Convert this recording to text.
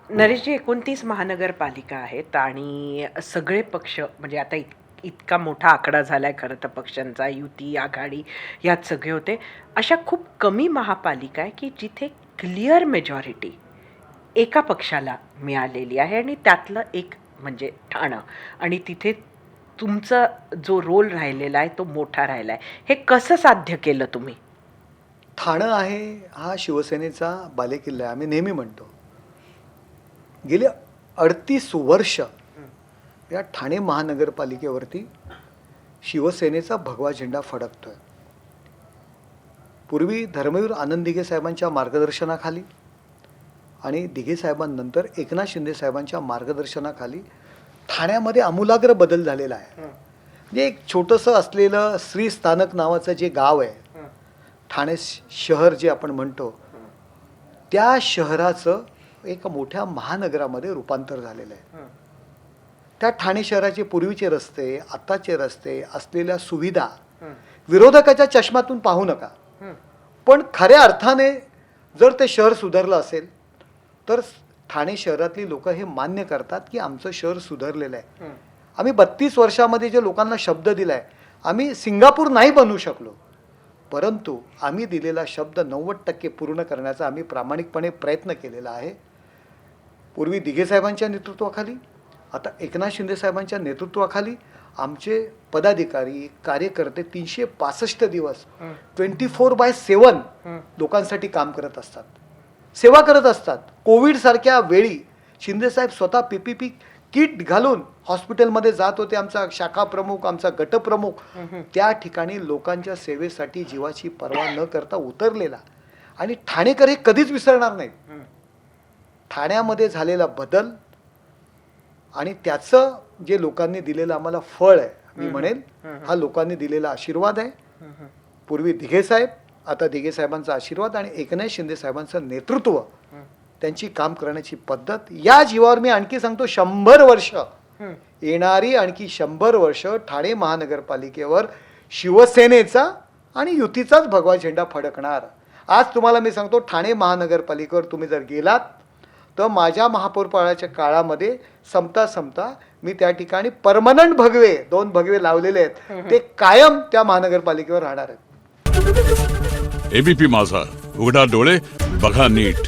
नरेशजी 29 महानगरपालिका आहेत आणि सगळे पक्ष म्हणजे आता इतका मोठा आकडा झालाय खरं तर पक्षांचा युती, आघाडी यात सगळे होते. अशा खूप कमी महापालिका आहे की जिथे क्लिअर मेजॉरिटी एका पक्षाला मिळालेली आहे आणि त्यातलं एक म्हणजे ठाणं आणि तिथे तुमचा जो रोल राहिलेला आहे तो मोठा राहिला आहे. हे कसं साध्य केलं तुम्ही? ठाणं आहे हा शिवसेनेचा बालेकिल्ला आहे. आम्ही नेहमी म्हणतो. गेली 38 वर्ष या ठाणे महानगरपालिकेवरती शिवसेनेचा भगवा झेंडा फडकतोय. पूर्वी धर्मवीर आनंद दिघे साहेबांच्या मार्गदर्शनाखाली आणि दिघे साहेबांनंतर एकनाथ शिंदे साहेबांच्या मार्गदर्शनाखाली ठाण्यामध्ये आमूलाग्र बदल झालेला आहे. म्हणजे एक छोटंसं असलेलं श्री स्थानक नावाचं जे गाव आहे, ठाणे शहर जे आपण म्हणतो, त्या शहराचं एक मोठ्या महानगरामध्ये रूपांतर झालेलं आहे. त्या ठाणे शहराचे पूर्वीचे रस्ते, आत्ताचे रस्ते, असलेल्या सुविधा विरोधकाच्या चष्मातून पाहू नका, पण खऱ्या अर्थाने जर ते शहर सुधारलं असेल तर ठाणे शहरातली लोक हे मान्य करतात की आमचं शहर सुधारलेलं आहे. आम्ही 32 वर्षामध्ये जे लोकांना शब्द दिलाय, आम्ही सिंगापूर नाही बनवू शकलो, परंतु आम्ही दिलेला शब्द 90% पूर्ण करण्याचा आम्ही प्रामाणिकपणे प्रयत्न केलेला आहे. पूर्वी दिघे साहेबांच्या नेतृत्वाखाली, आता एकनाथ शिंदे साहेबांच्या नेतृत्वाखाली आमचे पदाधिकारी कार्यकर्ते 365 दिवस 24/7 लोकांसाठी काम करत असतात, सेवा करत असतात. कोविड सारख्या वेळी शिंदे साहेब स्वतः PPP किट घालून हॉस्पिटलमध्ये जात होते. आमचा शाखा प्रमुख, आमचा गट प्रमुख त्या ठिकाणी लोकांच्या सेवेसाठी जीवाची पर्वा न करता उतरलेला. आणि ठाणेकर हे कधीच विसरणार नाहीत. ठाण्यामध्ये झालेला बदल आणि त्याचं जे लोकांनी दिलेलं आम्हाला फळ आहे, मी म्हणेन हा लोकांनी दिलेला आशीर्वाद आहे. पूर्वी दिघे साहेब, आता दिघे साहेबांचा आशीर्वाद आणि एकनाथ शिंदे साहेबांचं नेतृत्व, त्यांची काम करण्याची पद्धत, या जीवावर मी आणखी सांगतो 100 वर्ष, येणारी आणखी 100 वर्ष ठाणे महानगरपालिकेवर शिवसेनेचा आणि युतीचाच भगवा झेंडा फडकणार. आज तुम्हाला मी सांगतो, ठाणे महानगरपालिकेवर तुम्ही जर गेलात तर माझ्या महापौरपदाच्या काळामध्ये संपता मी त्या ठिकाणी परमनंट भगवे, 2 भगवे लावलेले आहेत, ते कायम त्या महानगरपालिकेवर राहणार आहेत. एबीपी माझा, उघडा डोळे बघा नीट.